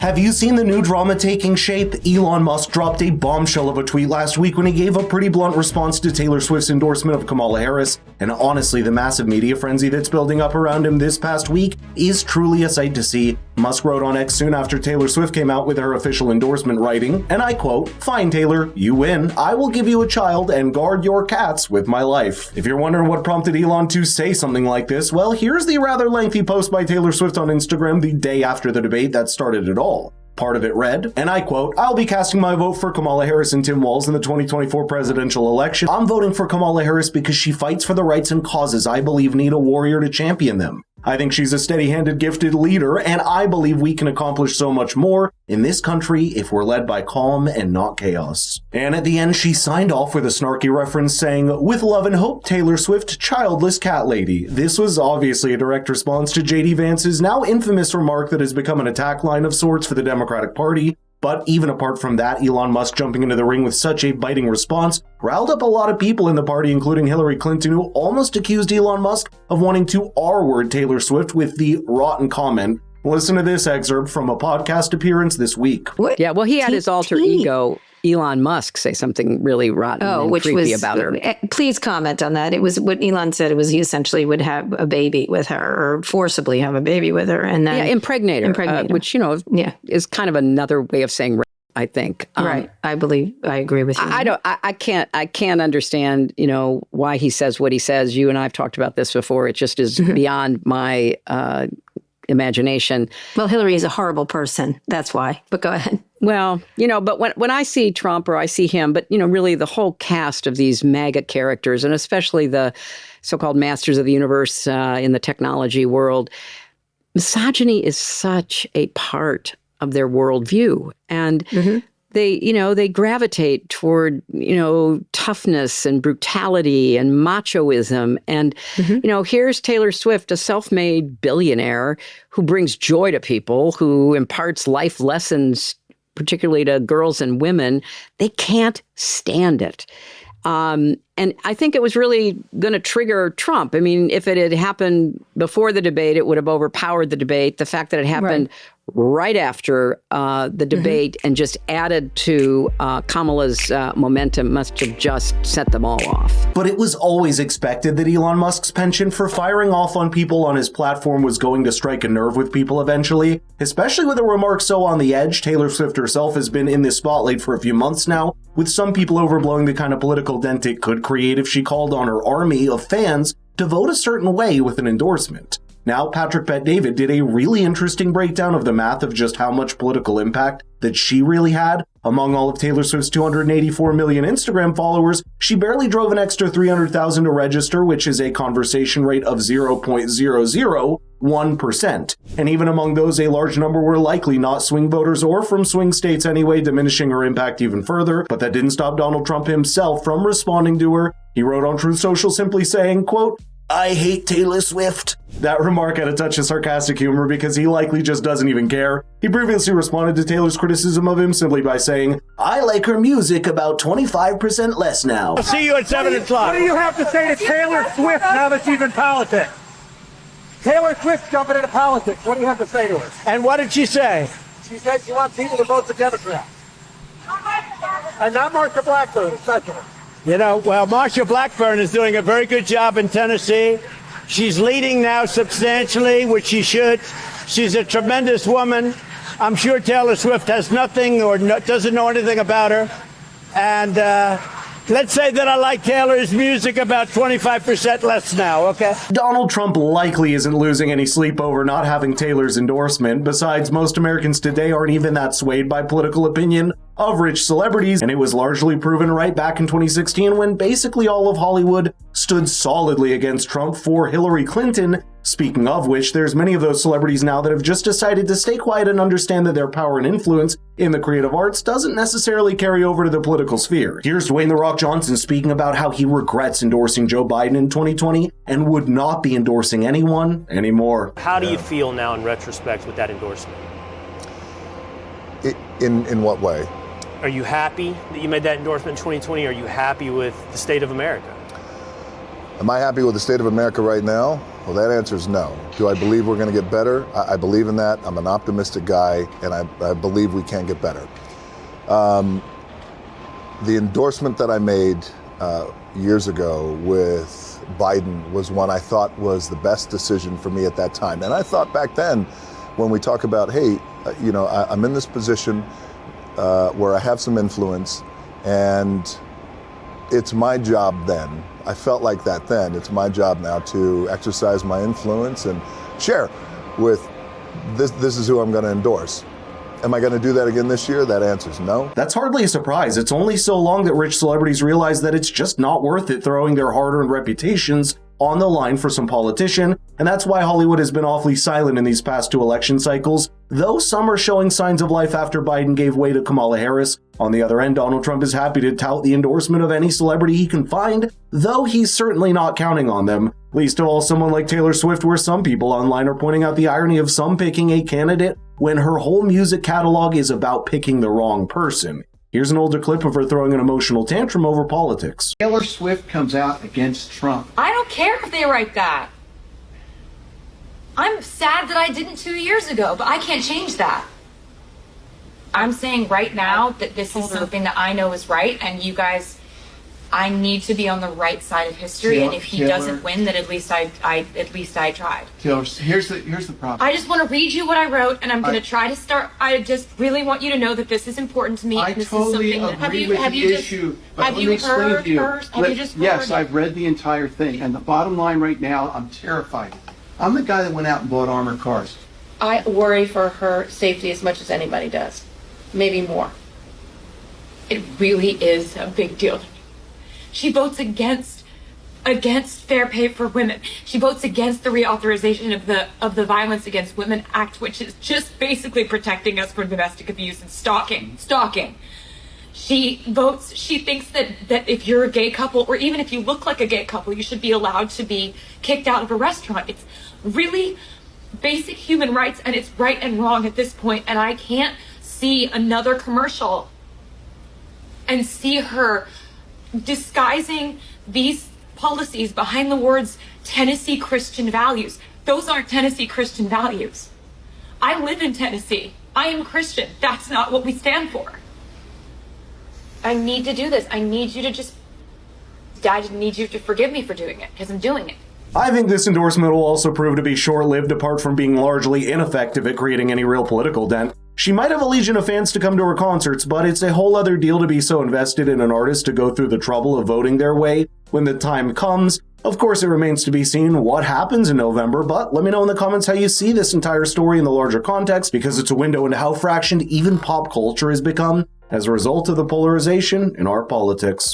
Have you seen the new drama taking shape? Elon Musk dropped a bombshell of a tweet last week when he gave a pretty blunt response to Taylor Swift's endorsement of Kamala Harris. And honestly, the massive media frenzy that's building up around him this past week is truly a sight to see. Musk wrote on X soon after Taylor Swift came out with her official endorsement, writing, and I quote, "Fine, Taylor, you win. I will give you a child and guard your cats with my life." If you're wondering what prompted Elon to say something like this, well, here's the rather lengthy post by Taylor Swift on Instagram the day after the debate that started it all. Part of it read, and I quote, "I'll be casting my vote for Kamala Harris and Tim Walz in the 2024 presidential election. I'm voting for Kamala Harris because she fights for the rights and causes I believe need a warrior to champion them. I think she's a steady-handed, gifted leader, and I believe we can accomplish so much more in this country if we're led by calm and not chaos." And at the end, she signed off with a snarky reference saying, "With love and hope, Taylor Swift, childless cat lady." This was obviously a direct response to J.D. Vance's now infamous remark that has become an attack line of sorts for the Democratic Party. But even apart from that, Elon Musk jumping into the ring with such a biting response riled up a lot of people in the party, including Hillary Clinton, who almost accused Elon Musk of wanting to R-word Taylor Swift with the rotten comment. Listen to this excerpt from a podcast appearance this week. What? Yeah, well, he had his alter ego, Elon Musk, say something really rotten and creepy about her. Please comment on that. It was what Elon said. It was he essentially would have a baby with her or forcibly have a baby with her. And then impregnate her. Which, is kind of another way of saying rape, I think. Right. I agree with you. I can't understand, why he says what he says. You and I have talked about this before. It just is beyond my imagination. Well, Hillary is a horrible person. That's why. But go ahead. Well, but when I see Trump or I see him, but, really the whole cast of these MAGA characters, and especially the so-called masters of the universe in the technology world, misogyny is such a part of their worldview. And they gravitate toward, toughness and brutality and machoism. And, here's Taylor Swift, a self-made billionaire who brings joy to people, who imparts life lessons, particularly to girls and women. They can't stand it. And I think it was really going to trigger Trump. I mean, if it had happened before the debate, it would have overpowered the debate. The fact that it happened right after the debate and just added to Kamala's momentum must have just set them all off. But it was always expected that Elon Musk's penchant for firing off on people on his platform was going to strike a nerve with people eventually, especially with a remark so on the edge. Taylor Swift herself has been in the spotlight for a few months now, with some people overblowing the kind of political dent it could create if she called on her army of fans to vote a certain way with an endorsement. Now, Patrick Bet-David did a really interesting breakdown of the math of just how much political impact that she really had. Among all of Taylor Swift's 284 million Instagram followers, she barely drove an extra 300,000 to register, which is a conversion rate of 0.001%. And even among those, a large number were likely not swing voters or from swing states anyway, diminishing her impact even further. But that didn't stop Donald Trump himself from responding to her. He wrote on Truth Social simply saying, quote, "I hate Taylor Swift." That remark had a touch of sarcastic humor because he likely just doesn't even care. He previously responded to Taylor's criticism of him simply by saying, "I like her music about 25% less now." I'll see you at 7 o'clock. What do you have to say to Taylor Swift now that she's in politics? Taylor Swift jumping into politics. What do you have to say to her? And what did she say? She said she wants people to vote for Democrats. And not Marsha Blackburn, especially. Well, Marsha Blackburn is doing a very good job in Tennessee. She's leading now substantially, which she should. She's a tremendous woman. I'm sure Taylor Swift has nothing or doesn't know anything about her. And let's say that I like Taylor's music about 25% less now, okay? Donald Trump likely isn't losing any sleep over not having Taylor's endorsement. Besides, most Americans today aren't even that swayed by political opinion of rich celebrities, and it was largely proven right back in 2016 when basically all of Hollywood stood solidly against Trump for Hillary Clinton. Speaking of which, there's many of those celebrities now that have just decided to stay quiet and understand that their power and influence in the creative arts doesn't necessarily carry over to the political sphere. Here's Dwayne "The Rock" Johnson speaking about how he regrets endorsing Joe Biden in 2020 and would not be endorsing anyone anymore. How do you feel now in retrospect with that endorsement? In what way? Are you happy that you made that endorsement in 2020? Are you happy with the state of America? Am I happy with the state of America right now? Well, that answer is no. Do I believe we're going to get better? I believe in that. I'm an optimistic guy, and I believe we can get better. The endorsement that I made years ago with Biden was one I thought was the best decision for me at that time. And I thought back then, when we talk about, hey, I'm in this position where I have some influence, and it's my job then. I felt like that then. It's my job now to exercise my influence and share with this is who I'm going to endorse. Am I going to do that again this year? That answer is no. That's hardly a surprise. It's only so long that rich celebrities realize that it's just not worth it throwing their hard-earned reputations on the line for some politician, and that's why Hollywood has been awfully silent in these past 2 election cycles, though some are showing signs of life after Biden gave way to Kamala Harris. On the other end, Donald Trump is happy to tout the endorsement of any celebrity he can find, though he's certainly not counting on them. Least of all someone like Taylor Swift, where some people online are pointing out the irony of some picking a candidate when her whole music catalog is about picking the wrong person. Here's an older clip of her throwing an emotional tantrum over politics. Taylor Swift comes out against Trump. I don't care if they write that. I'm sad that I didn't 2 years ago, but I can't change that. I'm saying right now that this is something that I know is right, and you guys, I need to be on the right side of history. And if he doesn't win, then at least I tried. Taylor, here's the problem. I just want to read you what I wrote, and I'm going to try to start. I just really want you to know that this is important to me. I totally agree with the issue, but let me explain to you. Yes, I've read the entire thing, and the bottom line right now, I'm terrified. I'm the guy that went out and bought armored cars. I worry for her safety as much as anybody does, maybe more. It really is a big deal. She votes against fair pay for women. She votes against the reauthorization of the Violence Against Women Act, which is just basically protecting us from domestic abuse and stalking. She thinks that if you're a gay couple, or even if you look like a gay couple, you should be allowed to be kicked out of a restaurant. It's really basic human rights, and it's right and wrong at this point. And I can't see another commercial and see her disguising these policies behind the words Tennessee Christian values. Those aren't Tennessee Christian values. I live in Tennessee. I am Christian. That's not what we stand for. I need to do this. I need you to forgive me for doing it, because I'm doing it. I think this endorsement will also prove to be short-lived, apart from being largely ineffective at creating any real political dent. She might have a legion of fans to come to her concerts, but it's a whole other deal to be so invested in an artist to go through the trouble of voting their way when the time comes. Of course, it remains to be seen what happens in November, but let me know in the comments how you see this entire story in the larger context, because it's a window into how fractioned even pop culture has become as a result of the polarization in our politics.